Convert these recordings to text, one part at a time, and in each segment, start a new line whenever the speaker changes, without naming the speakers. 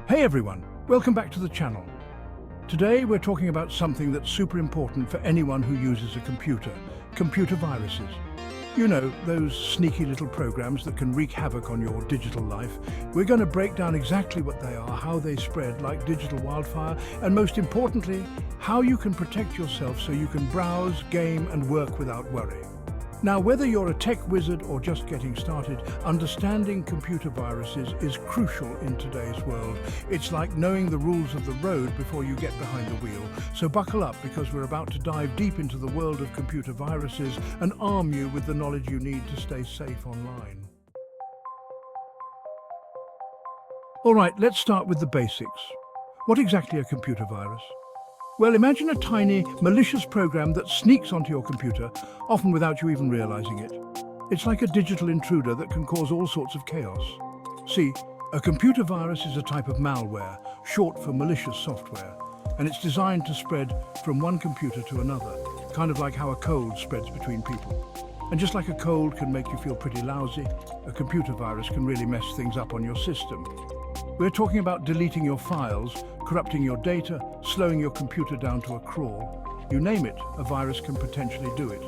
Hey everyone, welcome back to the channel. Today we're talking about something that's super important for anyone who uses a computer, computer viruses. You know, those sneaky little programs that can wreak havoc on your digital life. We're going to break down exactly what they are, how they spread like digital wildfire, and most importantly, how you can protect yourself so you can browse, game, and work without worry. Now, whether you're a tech wizard or just getting started, understanding computer viruses is crucial in today's world. It's like knowing the rules of the road before you get behind the wheel. So buckle up, because we're about to dive deep into the world of computer viruses and arm you with the knowledge you need to stay safe online. All right, let's start with the basics. What exactly a computer virus? Well, imagine a tiny, malicious program that sneaks onto your computer, often without you even realizing it. It's like a digital intruder that can cause all sorts of chaos. See, a computer virus is a type of malware, short for malicious software, and it's designed to spread from one computer to another, kind of like how a cold spreads between people. And just like a cold can make you feel pretty lousy, a computer virus can really mess things up on your system. We're talking about deleting your files, corrupting your data, slowing your computer down to a crawl. You name it, a virus can potentially do it.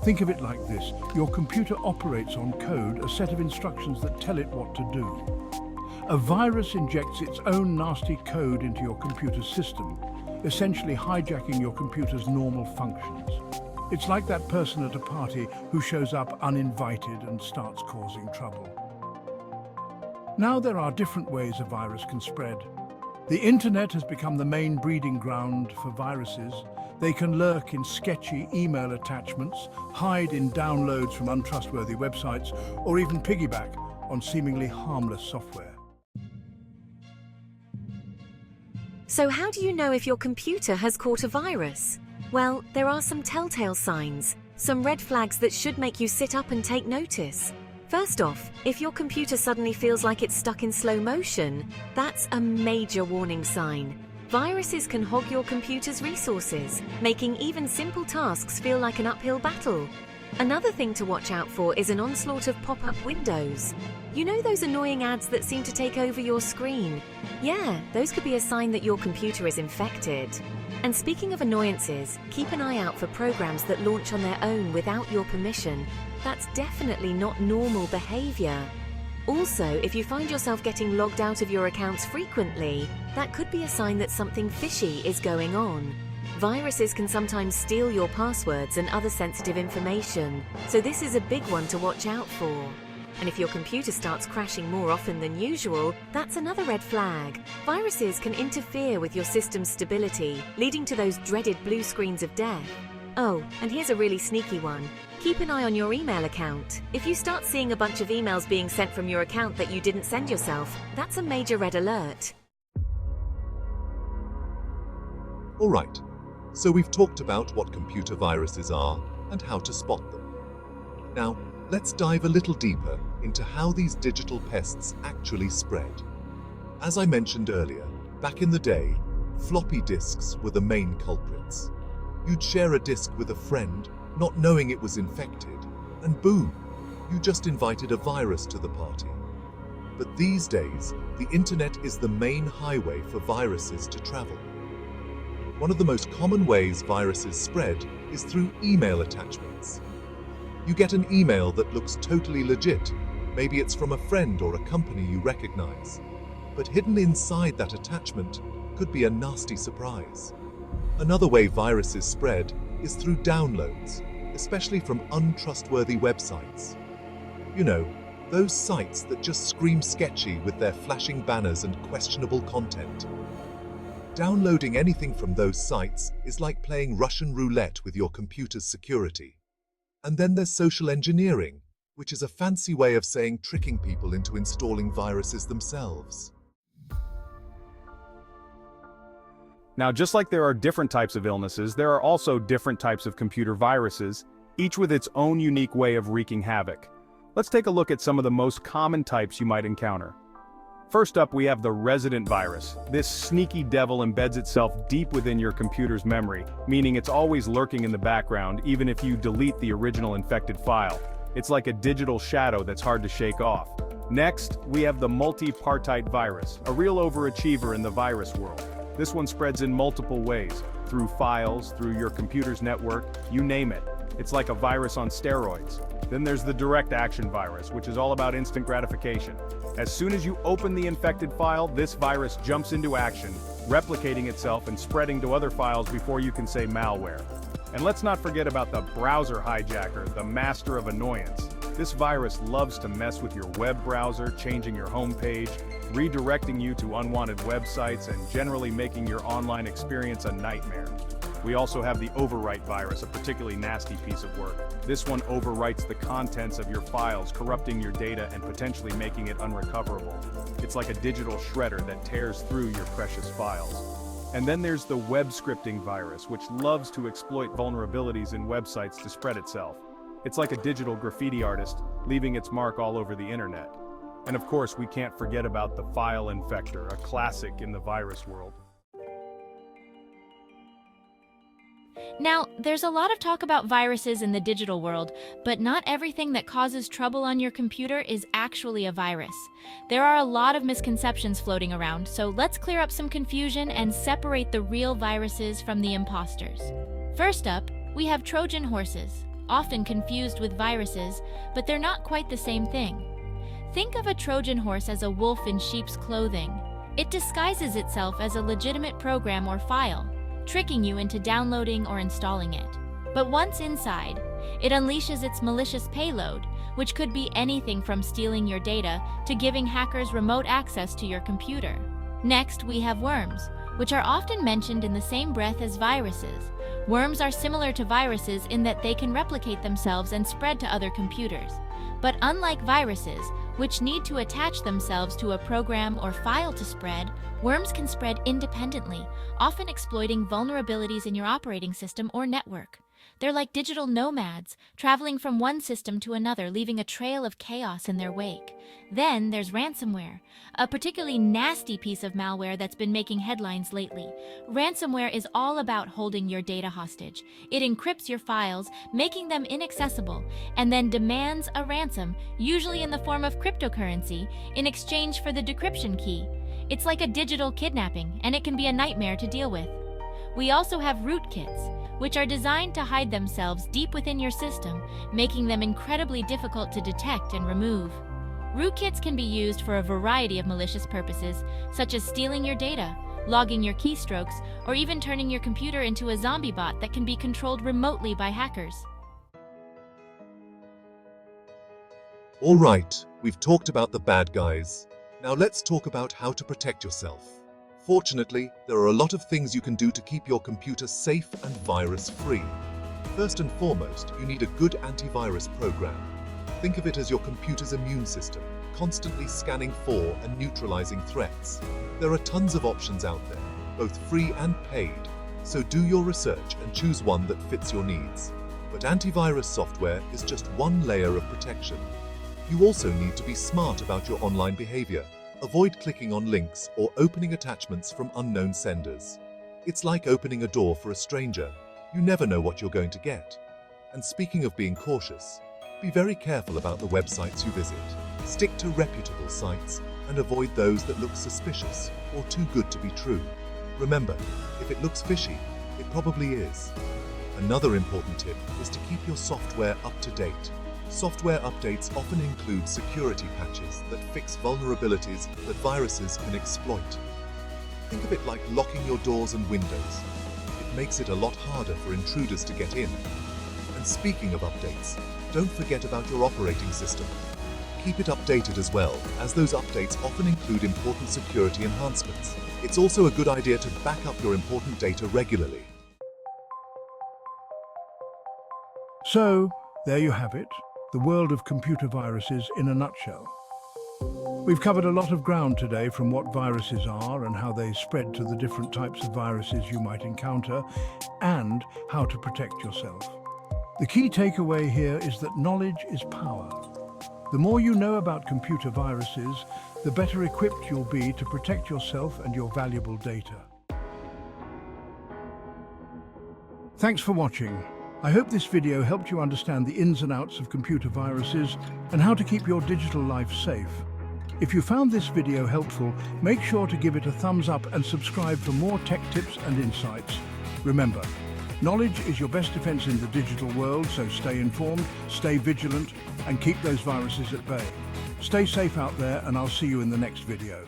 Think of it like this: your computer operates on code, a set of instructions that tell it what to do. A virus injects its own nasty code into your computer system, essentially hijacking your computer's normal functions. It's like that person at a party who shows up uninvited and starts causing trouble. Now, there are different ways a virus can spread. The internet has become the main breeding ground for viruses. They can lurk in sketchy email attachments, hide in downloads from untrustworthy websites, or even piggyback on seemingly harmless software.
So how do you know if your computer has caught a virus? Well, there are some telltale signs, some red flags that should make you sit up and take notice. First off, if your computer suddenly feels like it's stuck in slow motion, that's a major warning sign. Viruses can hog your computer's resources, making even simple tasks feel like an uphill battle. Another thing to watch out for is an onslaught of pop-up windows. You know those annoying ads that seem to take over your screen? Yeah, those could be a sign that your computer is infected. And speaking of annoyances, keep an eye out for programs that launch on their own without your permission. That's definitely not normal behavior. Also, if you find yourself getting logged out of your accounts frequently, that could be a sign that something fishy is going on. Viruses can sometimes steal your passwords and other sensitive information, so this is a big one to watch out for. And if your computer starts crashing more often than usual, that's another red flag. Viruses can interfere with your system's stability, leading to those dreaded blue screens of death. Oh, and here's a really sneaky one. Keep an eye on your email account. If you start seeing a bunch of emails being sent from your account that you didn't send yourself, that's a major red alert.
All right, so we've talked about what computer viruses are and how to spot them. Now, let's dive a little deeper into how these digital pests actually spread. As I mentioned earlier, back in the day, floppy disks were the main culprits. You'd share a disk with a friend, not knowing it was infected, and boom, you just invited a virus to the party. But these days, the internet is the main highway for viruses to travel. One of the most common ways viruses spread is through email attachments. You get an email that looks totally legit. Maybe it's from a friend or a company you recognize. But hidden inside that attachment could be a nasty surprise. Another way viruses spread is through downloads, especially from untrustworthy websites. You know, those sites that just scream sketchy with their flashing banners and questionable content. Downloading anything from those sites is like playing Russian roulette with your computer's security. And then there's social engineering, which is a fancy way of saying tricking people into installing viruses themselves.
Now, just like there are different types of illnesses, there are also different types of computer viruses, each with its own unique way of wreaking havoc. Let's take a look at some of the most common types you might encounter. First up, we have the resident virus. This sneaky devil embeds itself deep within your computer's memory, meaning it's always lurking in the background even if you delete the original infected file. It's like a digital shadow that's hard to shake off. Next, we have the multi-partite virus, a real overachiever in the virus world. This one spreads in multiple ways, through files, through your computer's network, you name it. It's like a virus on steroids. Then there's the direct action virus, which is all about instant gratification. As soon as you open the infected file, this virus jumps into action, replicating itself and spreading to other files before you can say malware. And let's not forget about the browser hijacker, the master of annoyance. This virus loves to mess with your web browser, changing your homepage, redirecting you to unwanted websites, and generally making your online experience a nightmare. We also have the overwrite virus, a particularly nasty piece of work. This one overwrites the contents of your files, corrupting your data and potentially making it unrecoverable. It's like a digital shredder that tears through your precious files. And then there's the web scripting virus, which loves to exploit vulnerabilities in websites to spread itself. It's like a digital graffiti artist, leaving its mark all over the internet. And of course, we can't forget about the file infector, a classic in the virus world.
Now, there's a lot of talk about viruses in the digital world, but not everything that causes trouble on your computer is actually a virus. There are a lot of misconceptions floating around, so let's clear up some confusion and separate the real viruses from the imposters. First up, we have Trojan horses, often confused with viruses, but they're not quite the same thing. Think of a Trojan horse as a wolf in sheep's clothing. It disguises itself as a legitimate program or file, tricking you into downloading or installing it. But once inside, it unleashes its malicious payload, which could be anything from stealing your data to giving hackers remote access to your computer. Next, we have worms, which are often mentioned in the same breath as viruses. Worms are similar to viruses in that they can replicate themselves and spread to other computers. But unlike viruses, which need to attach themselves to a program or file to spread, worms can spread independently, often exploiting vulnerabilities in your operating system or network. They're like digital nomads, traveling from one system to another, leaving a trail of chaos in their wake. Then there's ransomware, a particularly nasty piece of malware that's been making headlines lately. Ransomware is all about holding your data hostage. It encrypts your files, making them inaccessible, and then demands a ransom, usually in the form of cryptocurrency, in exchange for the decryption key. It's like a digital kidnapping, and it can be a nightmare to deal with. We also have rootkits, which are designed to hide themselves deep within your system, making them incredibly difficult to detect and remove. Rootkits can be used for a variety of malicious purposes, such as stealing your data, logging your keystrokes, or even turning your computer into a zombie bot that can be controlled remotely by hackers.
All right, we've talked about the bad guys. Now let's talk about how to protect yourself. Fortunately, there are a lot of things you can do to keep your computer safe and virus-free. First and foremost, you need a good antivirus program. Think of it as your computer's immune system, constantly scanning for and neutralizing threats. There are tons of options out there, both free and paid, so do your research and choose one that fits your needs. But antivirus software is just one layer of protection. You also need to be smart about your online behavior. Avoid clicking on links or opening attachments from unknown senders. It's like opening a door for a stranger. You never know what you're going to get. And speaking of being cautious, be very careful about the websites you visit. Stick to reputable sites and avoid those that look suspicious or too good to be true. Remember, if it looks fishy, it probably is. Another important tip is to keep your software up to date. Software updates often include security patches that fix vulnerabilities that viruses can exploit. Think of it like locking your doors and windows. It makes it a lot harder for intruders to get in. And speaking of updates, don't forget about your operating system. Keep it updated as well, as those updates often include important security enhancements. It's also a good idea to back up your important data regularly.
So, there you have it. The world of computer viruses in a nutshell. We've covered a lot of ground today, from what viruses are and how they spread to the different types of viruses you might encounter, and how to protect yourself. The key takeaway here is that knowledge is power. The more you know about computer viruses, the better equipped you'll be to protect yourself and your valuable data. Thanks for watching. I hope this video helped you understand the ins and outs of computer viruses and how to keep your digital life safe. If you found this video helpful, make sure to give it a thumbs up and subscribe for more tech tips and insights. Remember, knowledge is your best defense in the digital world, so stay informed, stay vigilant, and keep those viruses at bay. Stay safe out there, and I'll see you in the next video.